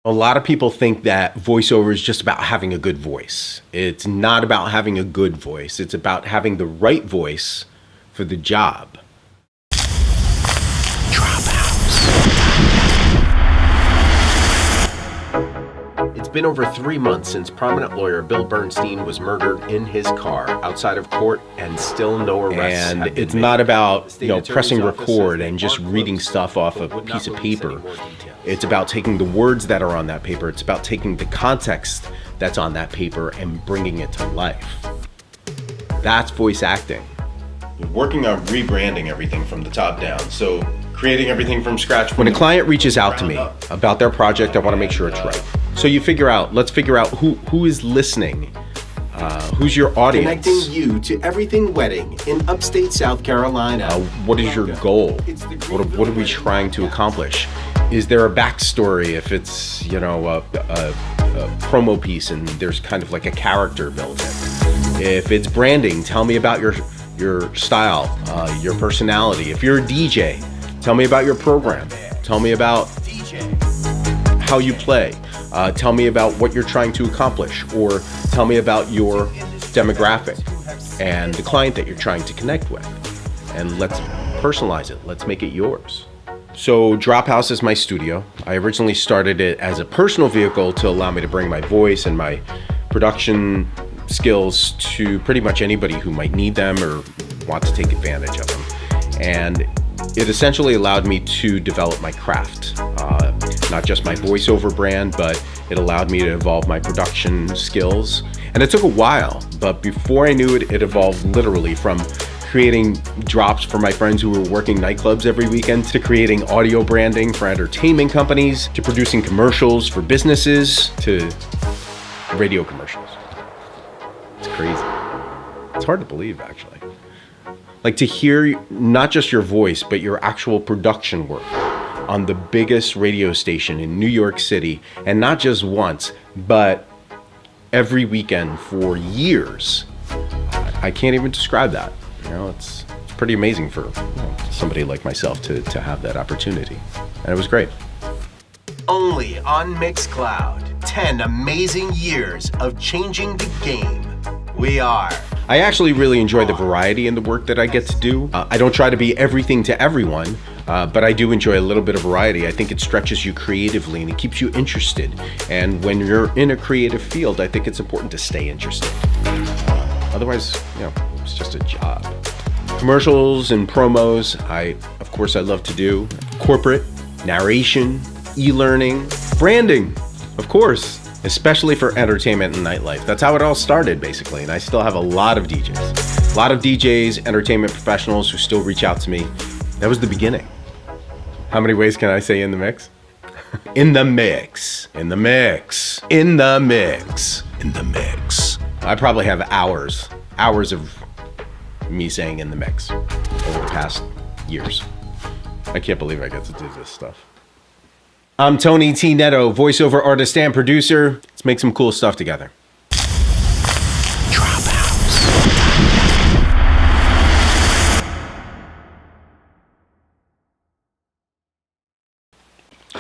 A lot of people think that voiceover is just about having a good voice. It's not about having a good voice. It's about having the right voice for the job. It's been over 3 months since prominent lawyer Bill Bernstein was murdered in his car outside of court, and still no arrests. And it's not about, pressing record and just reading stuff off a piece of paper. It's about taking the words that are on that paper. It's about taking the context that's on that paper and bringing it to life. That's voice acting. We're working on rebranding everything from the top down. So creating everything from scratch. When a client reaches out to me about their project, I want to make sure it's right. So let's figure out who is listening, who's your audience. Connecting you to everything wedding in upstate South Carolina. What is your goal? What are we trying to accomplish? Is there a backstory if it's, a promo piece and there's kind of like a character built in? If it's branding, tell me about your style, your personality. If you're a DJ, tell me about your program. Tell me about how you play. Tell me about what you're trying to accomplish, or tell me about your demographic and the client that you're trying to connect with. And let's personalize it. Let's make it yours. So DropHouse is my studio. I originally started it as a personal vehicle to allow me to bring my voice and my production skills to pretty much anybody who might need them or want to take advantage of them. And it essentially allowed me to develop my craft, not just my voiceover brand, but it allowed me to evolve my production skills. And it took a while, but before I knew it, it evolved literally from creating drops for my friends who were working nightclubs every weekend, to creating audio branding for entertainment companies, to producing commercials for businesses, to radio commercials. It's crazy. It's hard to believe, actually. Like, to hear not just your voice, but your actual production work on the biggest radio station in New York City, and not just once, but every weekend for years. I can't even describe that. It's pretty amazing for somebody like myself to have that opportunity. And it was great. Only on Mixcloud. 10 amazing years of changing the game. We are. I actually really enjoy the variety in the work that I get to do. I don't try to be everything to everyone, but I do enjoy a little bit of variety. I think it stretches you creatively and it keeps you interested. And when you're in a creative field, I think it's important to stay interested. Otherwise, it's just a job. Commercials and promos, of course I love to do. Corporate, narration, e-learning, branding, of course. Especially for entertainment and nightlife. That's how it all started, basically. And I still have a lot of DJs. A lot of DJs, entertainment professionals who still reach out to me. That was the beginning. How many ways can I say in the mix? In the mix. In the mix. In the mix. In the mix. I probably have hours of me saying in the mix over the past years. I can't believe I get to do this stuff. I'm Tony T. Neto, voiceover artist and producer. Let's make some cool stuff together. DropHouse.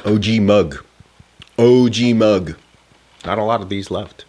OG mug. OG mug. Not a lot of these left.